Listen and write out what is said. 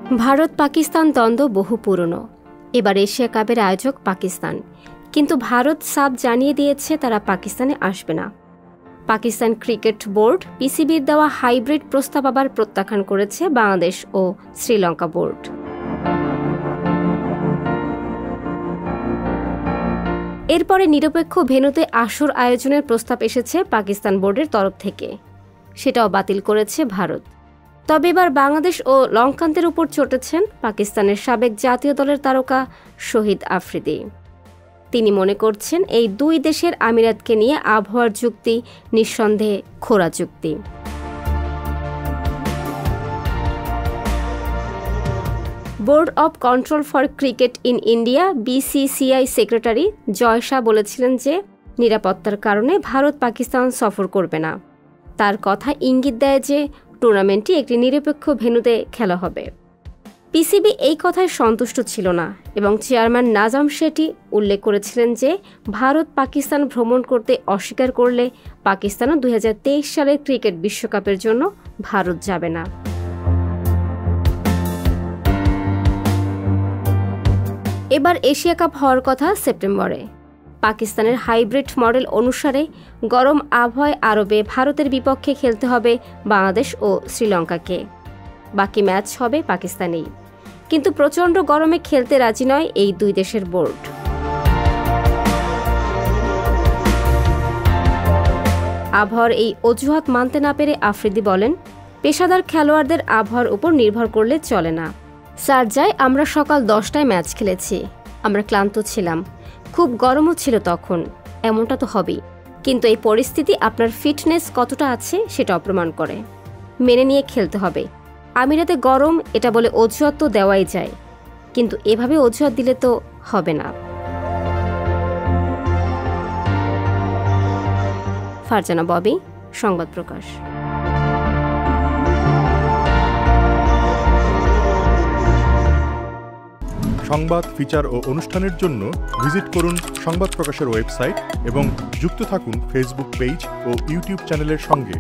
ভারত পাকিস্তান দ্বন্দ্ব বহু পুরনো। এবার এশিয়া কাপের আয়োজক পাকিস্তান, কিন্তু ভারত সাফ জানিয়ে দিয়েছে তারা পাকিস্তানে আসবে না। পাকিস্তান ক্রিকেট বোর্ড পিসিবির দেওয়া হাইব্রিড প্রস্তাব আবার প্রত্যাখ্যান করেছে বাংলাদেশ ও শ্রীলঙ্কা বোর্ড। এরপরে নিরপেক্ষ ভেন্যুতে আসর আয়োজনের প্রস্তাব এসেছে পাকিস্তান বোর্ডের তরফ থেকে, সেটাও বাতিল করেছে ভারত। তবে এবার বাংলাদেশ ও লঙ্কানদের উপর চটেছেন পাকিস্তানের সাবেক জাতীয় দলের তারকা শহীদ আফ্রিদি। তিনি মনে করছেন এই দুই দেশের আমিরাতকে নিয়ে আবহাওয়ার যুক্তি নিঃসন্দেহে খোঁড়া যুক্তি। Board of control for cricket in India BCCI secretary Jay Shah বলেছিলেন যে নিরাপত্তার কারণে ভারত পাকিস্তান সফর করবে না। তার কথা ইঙ্গিত দেয় যে টুর্নামেন্টটি একটি নিরপেক্ষ ভেন্যুতে খেলা হবে। পিসিবি এই কথায় সন্তুষ্ট ছিল না এবং চেয়ারম্যান নাজাম শেঠি উল্লেখ করেছিলেন যে ভারত পাকিস্তান ভ্রমণ করতে অস্বীকার করলে পাকিস্তানও 2023 সালের ক্রিকেট বিশ্বকাপের জন্য ভারত যাবে না। এবার এশিয়া কাপ হওয়ার কথা সেপ্টেম্বরে। পাকিস্তানের হাইব্রিড মডেল অনুসারে গরম আবহাওয়ায় আরবে ভারতের বিপক্ষে খেলতে হবে বাংলাদেশ ও শ্রীলঙ্কাকে। বাকি ম্যাচ হবে পাকিস্তানেই, কিন্তু প্রচণ্ড গরমে খেলতে রাজি নয় এই দুই দেশের বোর্ড। আবহাওয়ার এই অজুহাত মানতে না পেরে আফ্রিদি বলেন, পেশাদার খেলোয়াড়দের আবহাওয়ার উপর নির্ভর করলে চলে না। শারজায় আমরা সকাল 10টায় ম্যাচ খেলেছি, আমরা ক্লান্ত ছিলাম, খুব গরমও ছিল তখন, এমনটা তো হবেই, কিন্তু এই পরিস্থিতি আপনার ফিটনেস কতটা আছে সেটা প্রমাণ করে। মেনে নিয়ে খেলতে হবে। আমিরাতে গরম এটা বলে অজুহাত তো দেওয়াই যায়, কিন্তু এভাবে অজুহাত দিলে তো হবে না। ফারজানা ববি, সংবাদ প্রকাশ। সংবাদ, ফিচার ও অনুষ্ঠানের জন্য ভিজিট করুন সংবাদ প্রকাশের ওয়েবসাইট এবং যুক্ত থাকুন ফেসবুক পেজ ও ইউটিউব চ্যানেলের সঙ্গে।